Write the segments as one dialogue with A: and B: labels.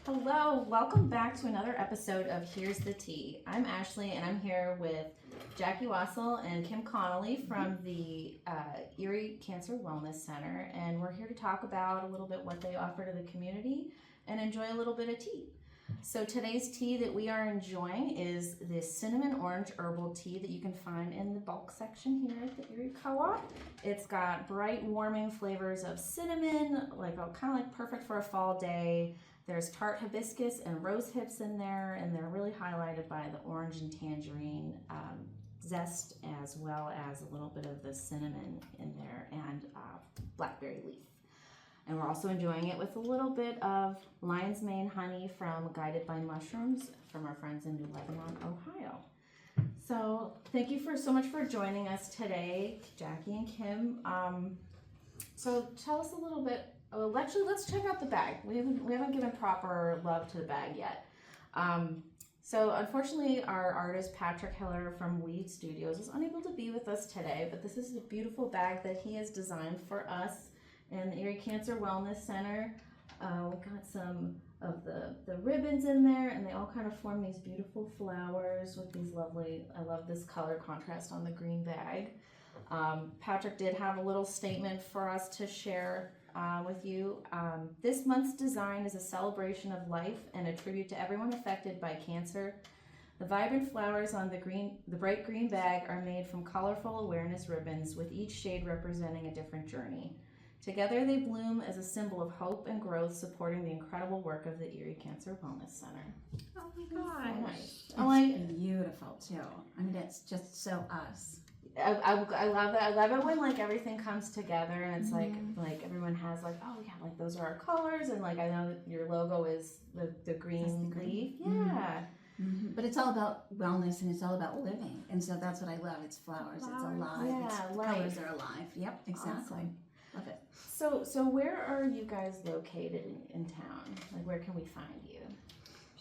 A: Hello, welcome back to another episode of Here's the Tea. I'm Ashley and I'm here with Jackie Wassel and Kim Connolly from the Erie Cancer Wellness Center, and we're here to talk about a little bit what they offer to the community and enjoy a little bit of tea. So today's tea that we are enjoying is this cinnamon orange herbal tea that you can find in the bulk section here at the Erie Co-op. It's got bright, warming flavors of cinnamon, kind of like perfect for a fall day. There's tart hibiscus and rose hips in there, and they're really highlighted by the orange and tangerine zest, as well as a little bit of the cinnamon in there and blackberry leaf. And we're also enjoying it with a little bit of lion's mane honey from Guided by Mushrooms from our friends in New Lebanon, Ohio. So thank you so much for joining us today, Jackie and Kim. So tell us a little bit. Well, actually, let's check out the bag. We haven't given proper love to the bag yet. So unfortunately, our artist Patrick Hiller from Weed Studios is unable to be with us today, but this is a beautiful bag that he has designed for us in the Erie Cancer Wellness Center. We got some of the ribbons in there, and they all kind of form these beautiful flowers with these lovely, I love this color contrast on the green bag. Patrick did have a little statement for us to share with you. This month's design is a celebration of life and a tribute to everyone affected by cancer. The vibrant flowers on the bright green bag are made from colorful awareness ribbons, with each shade representing a different journey. Together they bloom as a symbol of hope and growth, supporting the incredible work of the Erie Cancer Wellness Center.
B: Oh my gosh.
A: So nice.
B: It's beautiful too. I mean, it's just so us.
A: I love that. I love it when everything comes together and it's like everyone has oh yeah, those are our colors, and I know that your logo is the green leaf. Yeah.
B: Mm-hmm. But it's all about wellness and it's all about living, and so that's what I love. It's flowers. It's alive.
A: Yeah,
B: colors are alive. Yep, exactly.
A: Awesome.
B: Love it.
A: So where are you guys located in town? Where can we find you?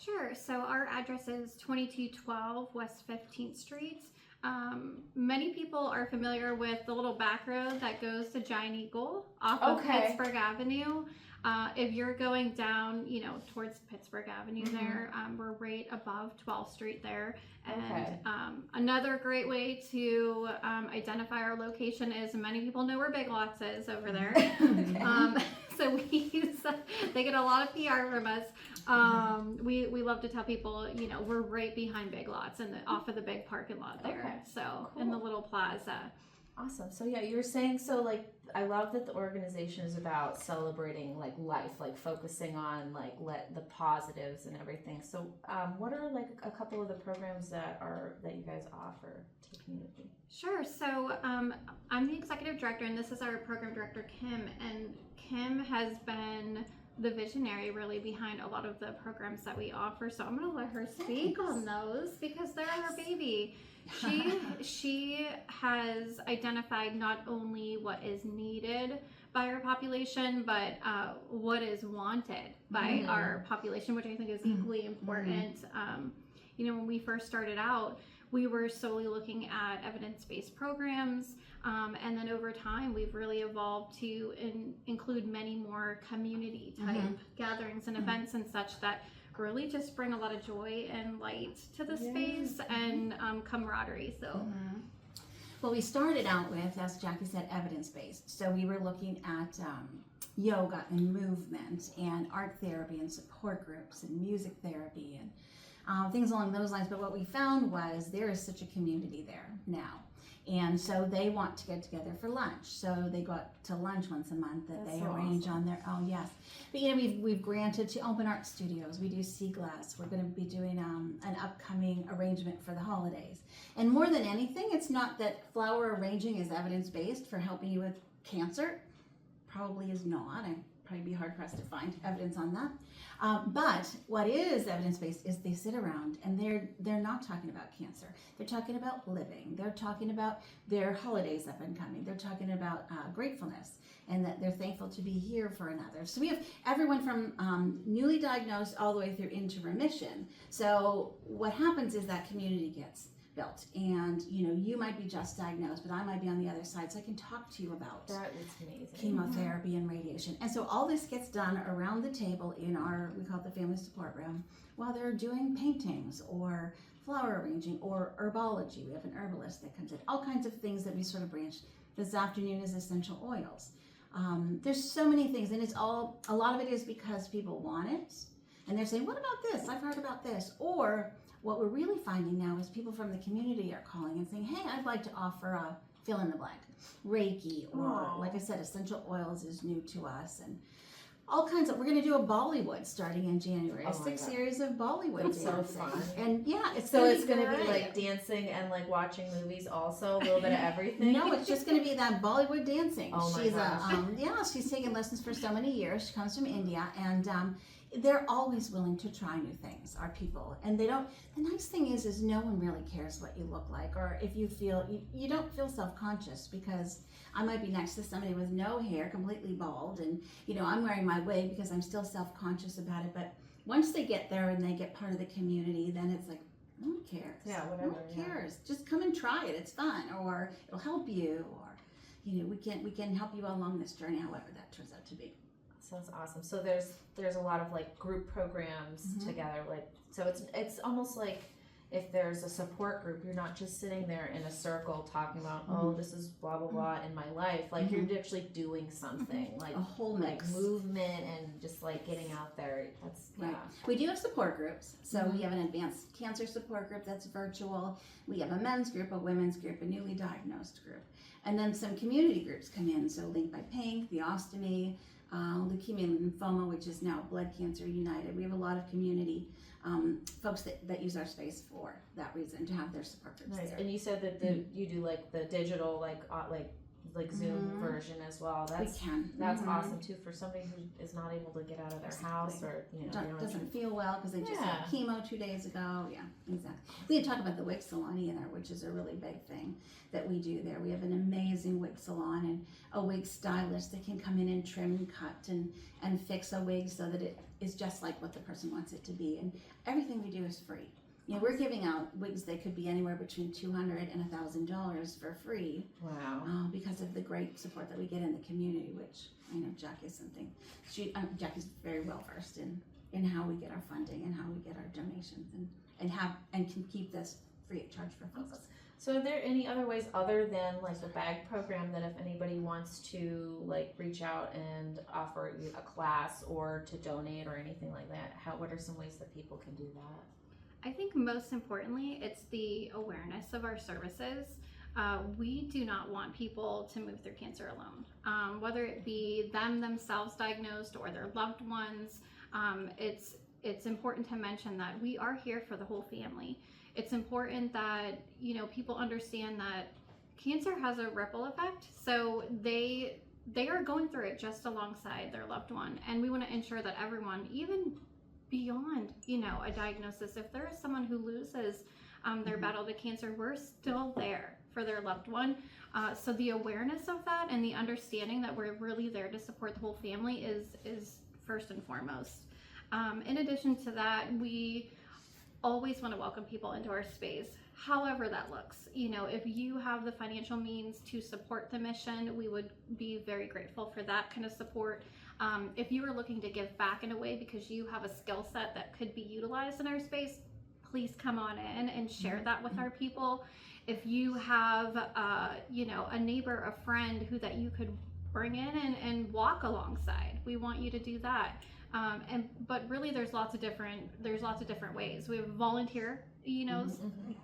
C: Sure. So our address is 2212 West 15th Street. Many people are familiar with the little back road that goes to Giant Eagle off of Pittsburgh Avenue. If you're going down, towards Pittsburgh Avenue there, we're right above 12th Street there. And another great way to identify our location is, many people know where Big Lots is over there. So they get a lot of PR from us. We love to tell people, we're right behind Big Lots and off of the big parking lot there.
A: Okay.
C: So
A: Cool.
C: in the little plaza.
A: Awesome. So yeah, you were saying, I love that the organization is about celebrating life, focusing on the positives and everything. So what are a couple of the programs that you guys offer to the community?
C: Sure. So I'm the executive director, and this is our program director, Kim. And Kim has been the visionary really behind a lot of the programs that we offer. So I'm going to let her speak on those because they're our baby. She has identified not only what is needed by our population, but what is wanted by our population, which I think is equally important. When we first started out, we were solely looking at evidence-based programs, and then over time we've really evolved to include many more community type gatherings and events and such that really just bring a lot of joy and light to the space and camaraderie. So
B: Well, we started out with, as Jackie said, evidence-based. So we were looking at yoga and movement and art therapy and support groups and music therapy and things along those lines. But what we found was there is such a community there now. And so they want to get together for lunch. So they go out to lunch once a month that they arrange on their own. Yes. But we've granted to open art studios. We do sea glass. We're going to be doing an upcoming arrangement for the holidays. And more than anything, it's not that flower arranging is evidence-based for helping you with cancer. Probably is not. I'd probably be hard pressed to find evidence on that. But what is evidence-based is they sit around and they're not talking about cancer. They're talking about living. They're talking about their holidays up and coming. They're talking about gratefulness and that they're thankful to be here for another. So we have everyone from newly diagnosed all the way through into remission. So what happens is that community gets built, and you might be just diagnosed, but I might be on the other side, so I can talk to you about
A: That is amazing.
B: chemotherapy and radiation. And so all this gets done around the table in we call it the family support room, while they're doing paintings or flower arranging or herbology. We have an herbalist that comes in, all kinds of things that we sort of branch. This afternoon is essential oils. There's so many things, and a lot of it is because people want it, and they're saying, what about this? I've heard about this. Or what we're really finding now is people from the community are calling and saying, hey, I'd like to offer a fill in the blank, Reiki, or like I said, essential oils is new to us, and all kinds of, we're going to do a Bollywood starting in January, a 6 series of Bollywood
A: That's
B: dancing.
A: so fun.
B: And yeah,
A: It's going to be like dancing and like watching movies also, a little bit of everything.
B: No, it's just going to be that Bollywood dancing.
A: Oh my
B: She's
A: gosh.
B: She's taken lessons for so many years. She comes from India, and they're always willing to try new things, our people. And they don't, the nice thing is no one really cares what you look like, or if you feel, you don't feel self-conscious, because I might be next to somebody with no hair, completely bald, and I'm wearing my wig because I'm still self-conscious about it. But once they get there and they get part of the community, then it's like, no one cares.
A: Yeah, whatever.
B: No one cares. Just come and try it. It's fun, or it'll help you, or we can help you along this journey, however that turns out to be.
A: Sounds awesome. So there's a lot of like group programs together, like, so it's almost like if there's a support group, you're not just sitting there in a circle talking about, oh, this is blah blah blah in my life. Like you're actually doing something, like
B: a whole
A: like
B: mix.
A: movement and just like getting out there. That's
B: Right.
A: yeah.
B: We do have support groups. So we have an advanced cancer support group that's virtual. We have a men's group, a women's group, a newly diagnosed group. And then some community groups come in. So Link by Pink, the Ostomy, Leukemia and Lymphoma, which is now Blood Cancer United. We have a lot of community folks that use our space for that reason, to have their support groups
A: Nice.
B: there.
A: And you said that you do like the digital like Zoom version as well.
B: We can.
A: That's awesome too for somebody who is not able to get out of their house, or
B: Doesn't feel well because they just had chemo 2 days ago. Yeah, exactly. We had talked about the wig salon either, which is a really big thing that we do there. We have an amazing wig salon and a wig stylist that can come in and trim and cut and fix a wig so that it is just like what the person wants it to be. And everything we do is free. We're giving out wigs that could be anywhere between $200 and $1,000 for free.
A: Wow.
B: Because of the great support that we get in the community, which I know Jackie's Jackie's very well versed in how we get our funding and how we get our donations and can keep this free of charge for folks.
A: So are there any other ways other than like the bag program that if anybody wants to like reach out and offer you a class or to donate or anything like that, what are some ways that people can do that?
C: I think most importantly, it's the awareness of our services. We do not want people to move through cancer alone, whether it be themselves diagnosed or their loved ones. It's important to mention that we are here for the whole family. It's important that people understand that cancer has a ripple effect, so they are going through it just alongside their loved one, and we want to ensure that everyone, even beyond a diagnosis, if there is someone who loses their battle to cancer, we're still there for their loved one. So the awareness of that and the understanding that we're really there to support the whole family is first and foremost. In addition to that, we always want to welcome people into our space, however that looks. If you have the financial means to support the mission, we would be very grateful for that kind of support. If you are looking to give back in a way because you have a skill set that could be utilized in our space, please come on in and share that with our people. If you have a neighbor, a friend that you could bring in and walk alongside, we want you to do that. But really there's lots of different ways. We have volunteer,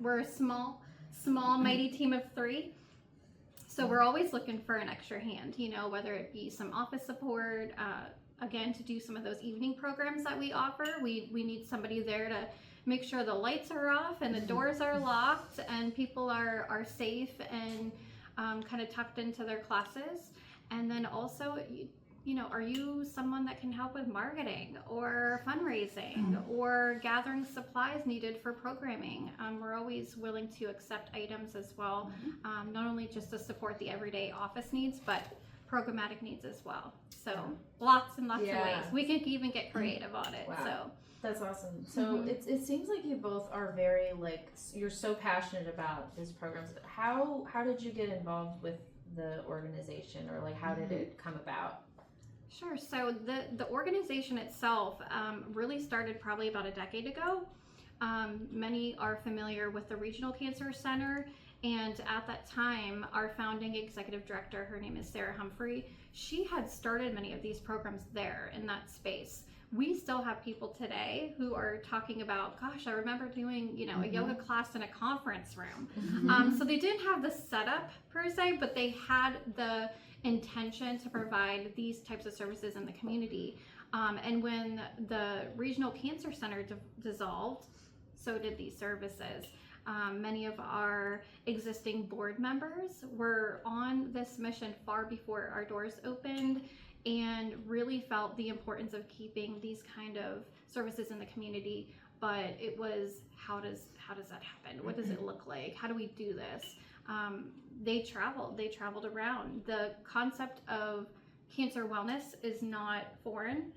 C: we're a small mighty team of 3. So we're always looking for an extra hand, whether it be some office support, again, to do some of those evening programs that we offer. We need somebody there to make sure the lights are off and the doors are locked and people are safe and kind of tucked into their classes. And then also, are you someone that can help with marketing or fundraising or gathering supplies needed for programming? We're always willing to accept items as well, not only just to support the everyday office needs, but programmatic needs as well. So lots and lots of ways. We can even get creative on it.
A: Wow.
C: So
A: That's awesome. So it seems like you both are very you're so passionate about these programs. How did you get involved with the organization, or how did it come about?
C: Sure. So the organization itself really started probably about a decade ago. Many are familiar with the Regional Cancer Center, and at that time, our founding executive director, her name is Sarah Humphrey, she had started many of these programs there in that space. We still have people today who are talking about, gosh, I remember doing, a yoga class in a conference room. So they didn't have the setup per se, but they had the intention to provide these types of services in the community. And when the Regional Cancer Center dissolved, so did these services. Many of our existing board members were on this mission far before our doors opened, and really felt the importance of keeping these kind of services in the community. But it was, how does that happen? What does it look like? How do we do this? They traveled around. The concept of cancer wellness is not foreign.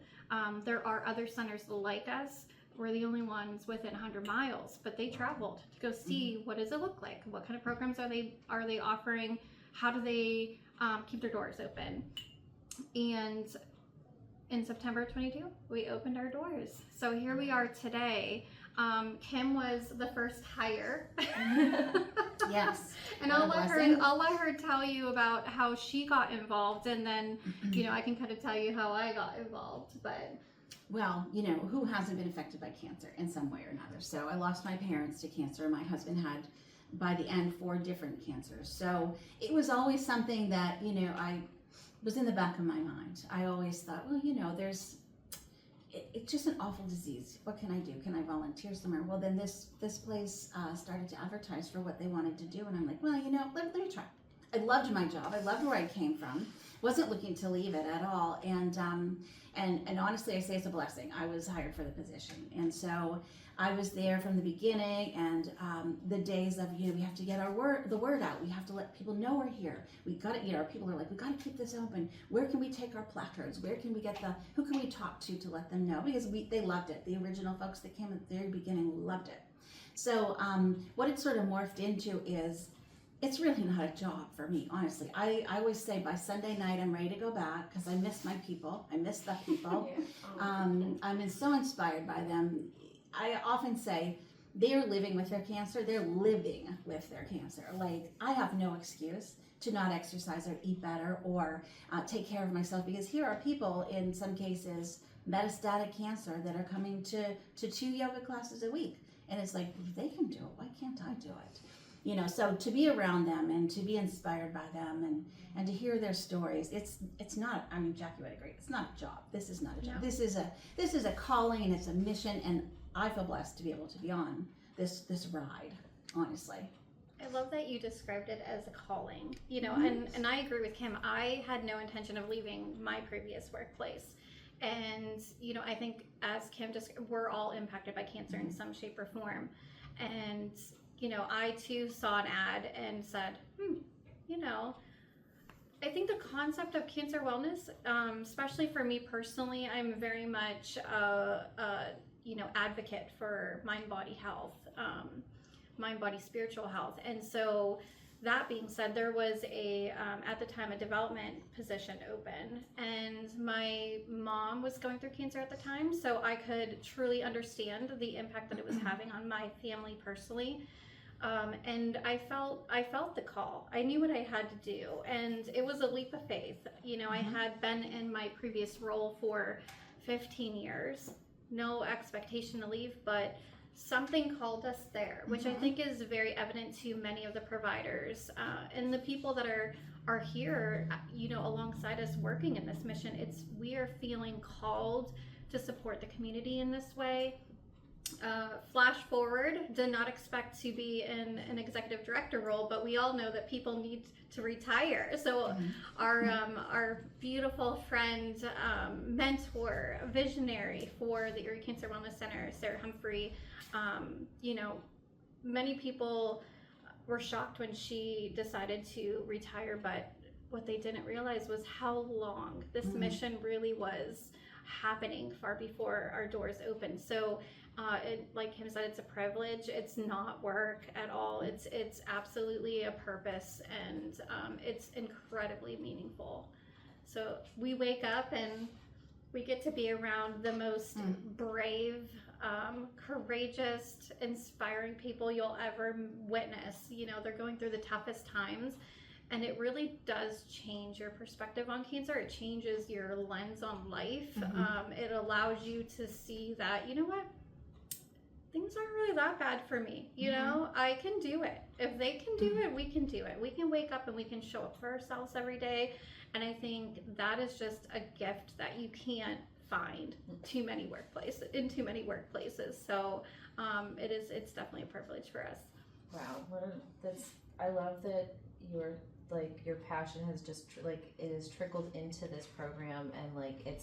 C: There are other centers like us. We're the only ones within 100 miles, but they traveled to go see what does it look like? What kind of programs are they offering? How do they keep their doors open? And in September 22, we opened our doors. So here we are today. Kim was the first hire.
B: Yes.
C: And I'll let her tell you about how she got involved, and then I can kind of tell you how I got involved. But
B: well, who hasn't been affected by cancer in some way or another? So I lost my parents to cancer. My husband had, by the end, 4 different cancers. So it was always something that, I was in the back of my mind. I always thought, well, it's just an awful disease. What can I do? Can I volunteer somewhere? Well, then this place started to advertise for what they wanted to do. And I'm like, well, let me try. I loved my job. I loved where I came from. Wasn't looking to leave it at all. And honestly, I say it's a blessing. I was hired for the position. And so I was there from the beginning, and the days of, we have to get the word out. We have to let people know we're here. We got to, people are like, we got to keep this open. Where can we take our placards? Where can we get who can we talk to let them know? Because they loved it. The original folks that came at the very beginning loved it. So what it sort of morphed into is, it's really not a job for me, honestly. I always say by Sunday night I'm ready to go back, because I miss my people. I miss the people. I'm so inspired by them. I often say they're living with their cancer. They're living with their cancer. I have no excuse to not exercise or eat better or take care of myself, because here are people, in some cases, metastatic cancer, that are coming to 2 yoga classes a week. And it's like, if they can do it, why can't I do it? So to be around them and to be inspired by them and to hear their stories, it's not, Jackie would agree, it's not a job. This is not a job. No. This is a calling, and it's a mission, and I feel blessed to be able to be on this ride, honestly.
C: I love that you described it as a calling, and I agree with Kim. I had no intention of leaving my previous workplace. And, I think, as Kim we're all impacted by cancer in some shape or form. And I too saw an ad and said, I think the concept of cancer wellness, especially for me personally, I'm very much advocate for mind-body health, mind-body spiritual health. And so that being said, there was at the time, a development position open, and my mom was going through cancer at the time, so I could truly understand the impact that it was having on my family personally. And I felt the call. I knew what I had to do, and it was a leap of faith. I had been in my previous role for 15 years, no expectation to leave, but something called us there, which I think is very evident to many of the providers and the people that are here, alongside us working in this mission. We are feeling called to support the community in this way. Flash forward, did not expect to be in an executive director role, but we all know that people need to retire. So our beautiful friend, mentor, visionary for the Erie Cancer Wellness Center, Sarah Humphrey, many people were shocked when she decided to retire, but what they didn't realize was how long this mission really was, happening far before our doors open. So like Kim said, it's a privilege. It's not work at all. It's absolutely a purpose, and it's incredibly meaningful. So we wake up and we get to be around the most brave, courageous, inspiring people you'll ever witness. You know, they're going through the toughest times, and it really does change your perspective on cancer. It changes your lens on life. It allows you to see that, you know what, things aren't really that bad for me. You know, I can do it. If they can do it, we can do it. We can wake up and we can show up for ourselves every day. And I think that is just a gift that you can't find in too many workplaces. So it's definitely a privilege for us.
A: Wow, I love that your passion has just it has trickled into this program, and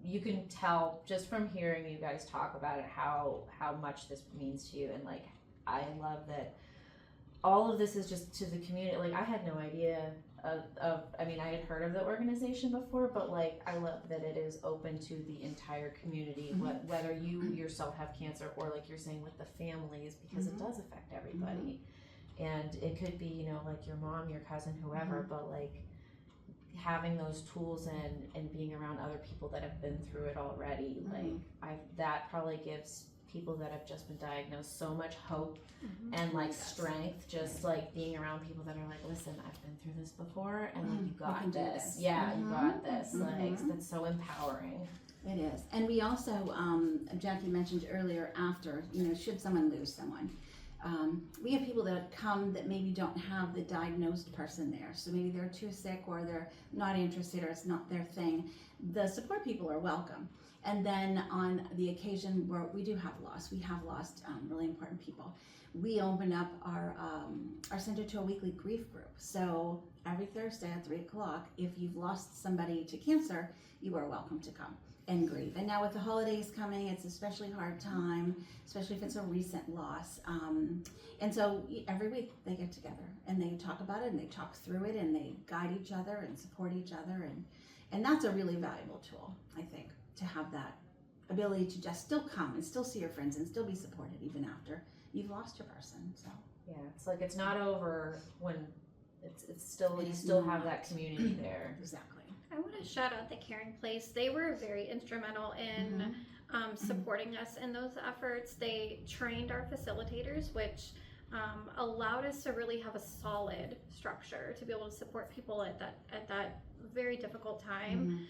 A: you can tell just from hearing you guys talk about it how much this means to you. And I love that all of this is just to the community. I had no idea I mean, I had heard of the organization before, but I love that it is open to the entire community, whether you yourself have cancer or you're saying with the families, because it does affect everybody. And it could be, you know, your mom, your cousin, whoever, but having those tools and being around other people that have been through it already, that probably gives people that have just been diagnosed so much hope and strength, just being around people that are listen, I've been through this before, and you got this. Yeah, you got this. That's so empowering.
B: It is. And we also, Jackie mentioned earlier, after, you know, should someone lose someone, we have people that come that maybe don't have the diagnosed person there. So maybe they're too sick, or they're not interested, or it's not their thing. The support people are welcome. And then on the occasion where we do have loss, we have lost really important people, we open up our center to a weekly grief group. So every Thursday at 3 o'clock, if you've lost somebody to cancer, you are welcome to come and grieve. And now with the holidays coming, it's especially hard time, especially if it's a recent loss. And so every week they get together and they talk about it, and they talk through it, and they guide each other and support each other. And that's a really valuable tool, I think, to have that ability to just still come and still see your friends and still be supported even after you've lost your person. So
A: yeah, it's it's not over when it's still, you still have that community there.
B: Exactly.
C: I want to shout out the Caring Place. They were very instrumental in supporting us in those efforts. They trained our facilitators, which allowed us to really have a solid structure to be able to support people at that very difficult time.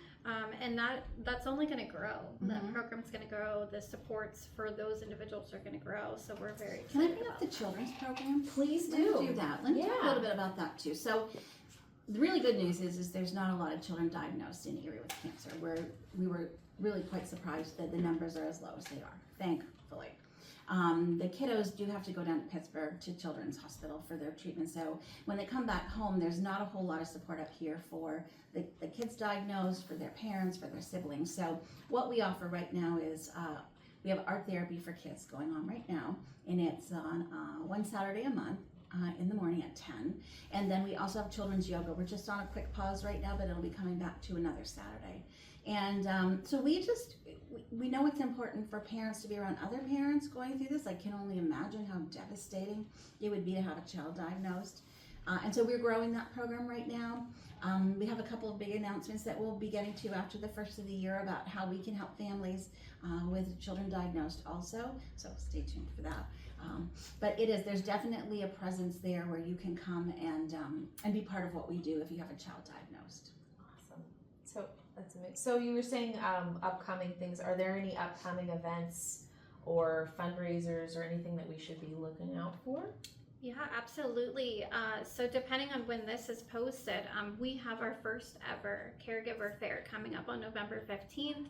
C: And that's only going to grow. That program's going to grow. The supports for those individuals are going to grow. So we're very excited.
B: Can I bring up the children's program?
A: Please
B: Let's do that. Let me talk a little bit about that too. So the really good news is there's not a lot of children diagnosed in Erie with cancer. We were really quite surprised that the numbers are as low as they are, thankfully. The kiddos do have to go down to Pittsburgh to Children's Hospital for their treatment. So when they come back home, there's not a whole lot of support up here for the kids diagnosed, for their parents, for their siblings. So what we offer right now is we have art therapy for kids going on right now, and it's on one Saturday a month in the morning at 10. And then we also have children's yoga. We're just on a quick pause right now, but it'll be coming back to another Saturday. And so we know it's important for parents to be around other parents going through this. I can only imagine how devastating it would be to have a child diagnosed. And so we're growing that program right now. We have a couple of big announcements that we'll be getting to after the first of the year about how we can help families with children diagnosed also. So stay tuned for that. But there's definitely a presence there where you can come and be part of what we do if you have a child diagnosed.
A: Awesome. So that's amazing. So you were saying upcoming things. Are there any upcoming events or fundraisers or anything that we should be looking out for?
C: Yeah, absolutely. So depending on when this is posted, we have our first ever caregiver fair coming up on November 15th.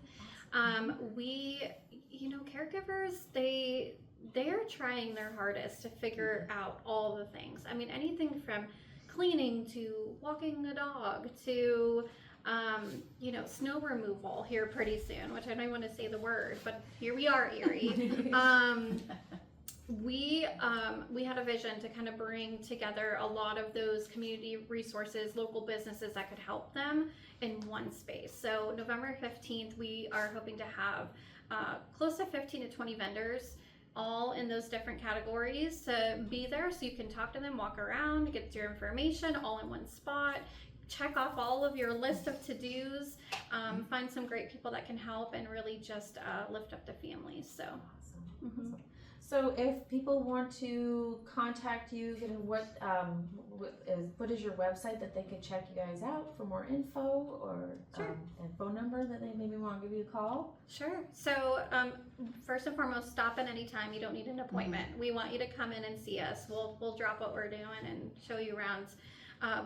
C: Caregivers, they're trying their hardest to figure out all the things. I mean, anything from cleaning to walking a dog to snow removal here pretty soon, which I don't even want to say the word, but here we are, Erie. we had a vision to kind of bring together a lot of those community resources, local businesses that could help them in one space. So November 15th, we are hoping to have close to 15 to 20 vendors, all in those different categories, to be there so you can talk to them, walk around, get your information all in one spot, check off all of your list of to-dos, find some great people that can help, and really just lift up the families. So
A: Awesome. So if people want to contact you, what is your website that they could check you guys out for more info, or
C: Sure.
A: a phone number that they maybe want to give you a call?
C: Sure. So first and foremost, stop in any time. You don't need an appointment. We want you to come in and see us. We'll drop what we're doing and show you around.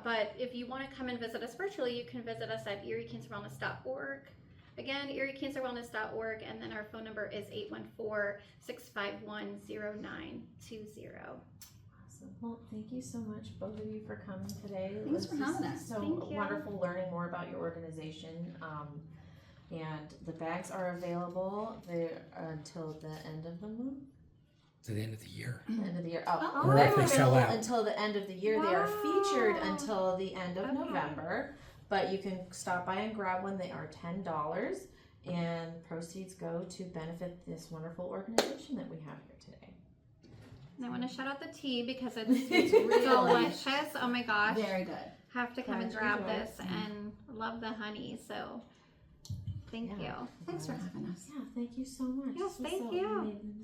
C: But if you want to come and visit us virtually, you can visit us at eriecancerwellness.org. Again, eriecancerwellness.org, and then our phone number is 814-651-0920.
A: Awesome. Well, thank you so much, both of you, for coming today.
B: Thanks for having us.
A: So
C: Thank you.
A: wonderful learning more about your organization. And the bags are available there until the end of the month.
D: To the end of the year.
A: End of the year.
B: Oh.
D: Or
A: They're
D: if they sell
A: available
D: out.
A: until the end of the year. They are featured
C: Wow.
A: until the end of
C: Okay.
A: November, but you can stop by and grab one. They are $10, and proceeds go to benefit this wonderful organization that we have here today.
C: And I want to shout out the tea because it's delicious. Oh my gosh.
B: Very good.
C: Have to come and
A: Glad
C: grab
A: you enjoyed
C: this, and love the honey. So thank
A: Yeah.
C: you.
B: Thanks for having us.
A: Yeah, thank you so much.
C: Yes,
A: This was
C: thank
A: so
C: you.
A: amazing.